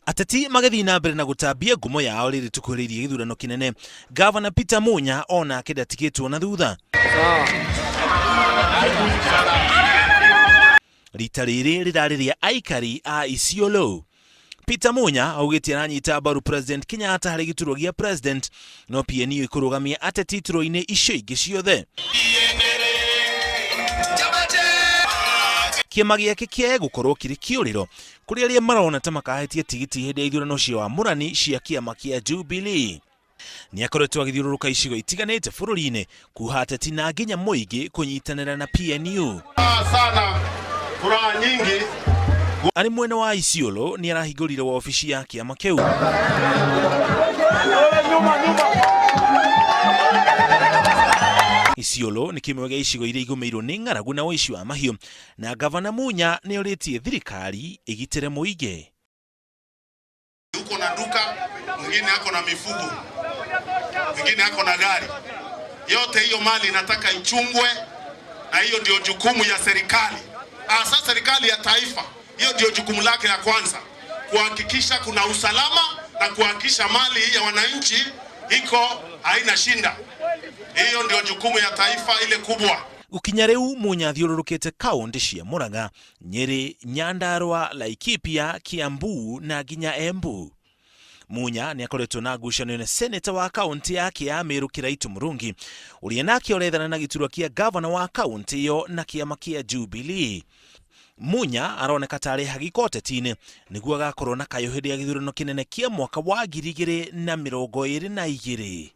Ateti magathi na mbere na gutambia ngumo yao riri tukuhiririe githurano kinene. Governor Peter Munya ona kidatikitwo na thutha. Rita riri rirariria aikari a Isiolo. Peter Munya augite aranyita mbaru President Kenyatta hari giturwo gia president, no PNU ikurugamia ateti turo-ini icio ingi ciothe. Kiama giake kia gukorwo kiri kiuriro kuri aria marona ta makahetie tigiti hindi ya ithurano cia wamurani cia kiama kia Jubilee. Ni akoretwo agithiururuka icigo itiganite bururi-ini kuha ateti na nginya muingi kunyitanira na PNU. Sana furaha nyingi. Ari mwena wa Isiolo ni arahingurire wa ofisi ya kiama kiu. Isiolo ni kimwe gya icigo iria igumirwo ni ng'aragu na uici wa mahiu, na Governor Munya ni uritie thirikari igitire muingi. Uko na duka, mwingine ako na mifugo, mwingine ako na gari. Yote hiyo mali inataka ichungwe, na hiyo ndio jukumu ya serikali. Sasa serikali ya taifa, hiyo ndio jukumu lake la kwanza, kuhakikisha kuna usalama na kuhakikisha mali ya wananchi iko haina shinda. Hiyo ndio jukumu ya taifa ile kubwa. Ukinyareu Munya thiururukite kaunti cia Murang'a, Nyeri, Nyandarua, Laikipia, Kiambu na nginya Embu. Munya ni akoretwo na ngucanio na senator wa kaunti yake ya Meru Kiraitu Murungi, uria nake orethana na giturwa kia governor wa kaunti iyo na kiama kia Jubilee. Munya aroneka tari hagikoteti-ini niguo agakorwo na kayo hindi ya githurano kinene kia mwaka wa 2022.